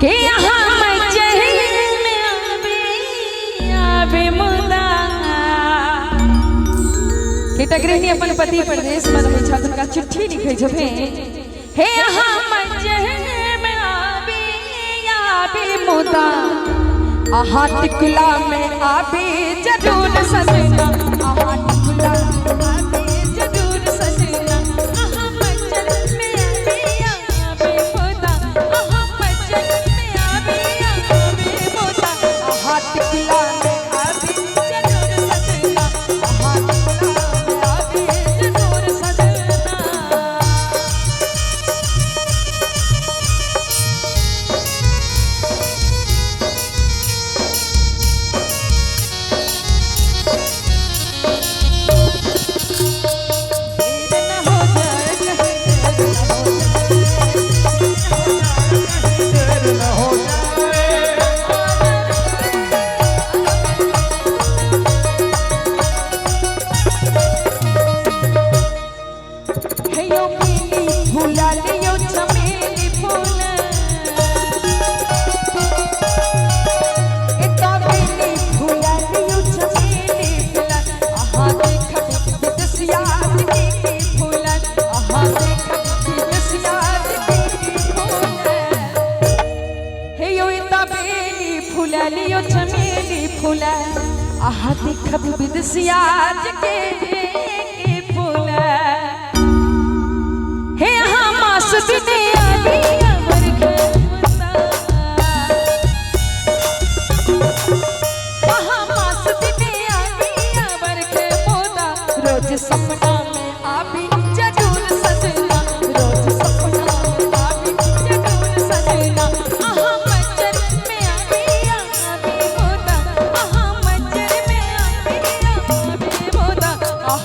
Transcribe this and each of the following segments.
के यहाँ मचल में आवे मुदा केटा गृहिणी अपन पति परदेश में रहे छथुन का चिट्ठी लिखे छथि हे यहाँ मचल में आवे मुदा आहा टिकुला में आवे जरूर सजना आहा टिकुला में आवे जरूर सजना आहा मचल में आवे मुदा आहा मचल में आवे मुदा आहा टिकुला में आवे जरूर सजना आहा टिकुला में आवे जरूर सजना। लियो चमेली फूला आहा देखब विदेशियाज के फूला हे आहा मास दिने आली अमर के मुदा आहा मास दिने आली अमर के मुदा रोज सपना में आवी जरूर सजना रोज सपना में आवी जरूर सजना आहा मचल में आवी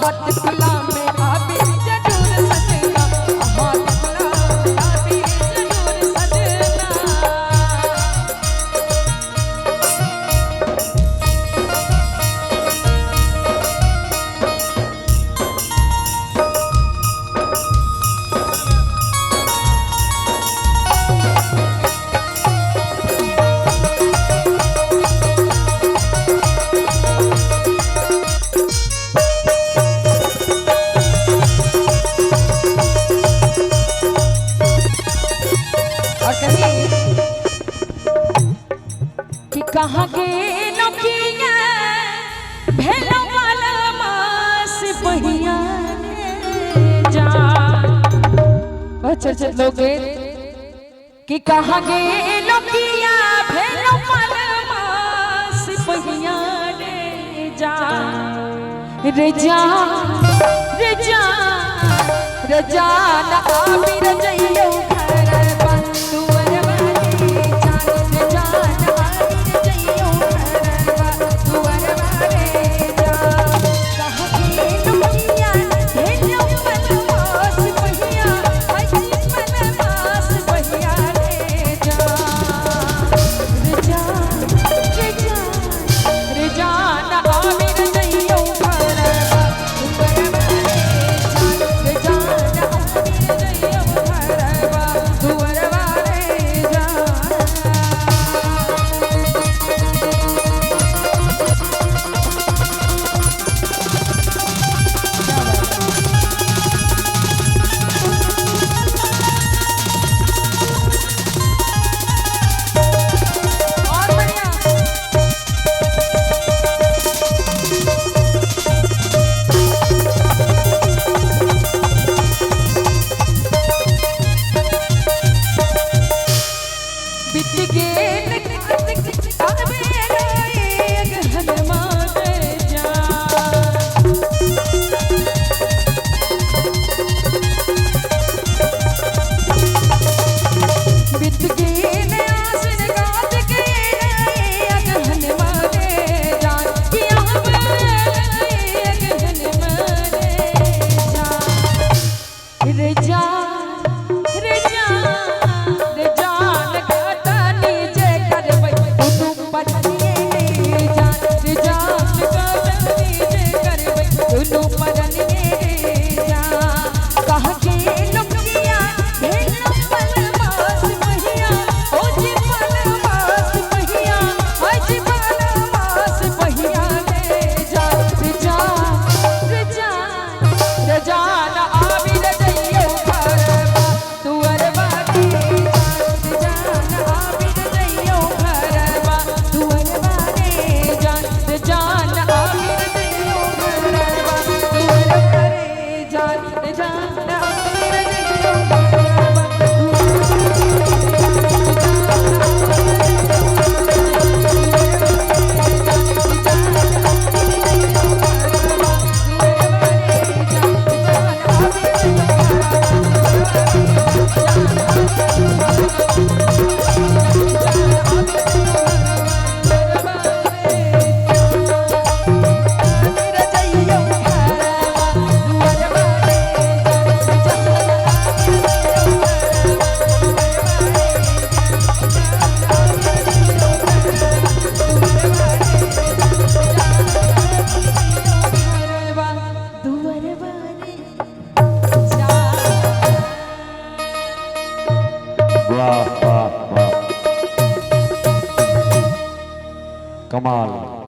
हाथ खुला में आवे जरूर सजना हाथ खुला में आवे जरूर सजना। कि कहाँ के नौकिया भेलो वाला मास बहिया जा अच्छा लोग कि कहाँ के नौकिया भेलो वाला मास बहिया जा रे जा रे जा रे जा ना आवी रे जइयो घर बा तुअर वाली जान रे जा वाह वाह वाह कमाल।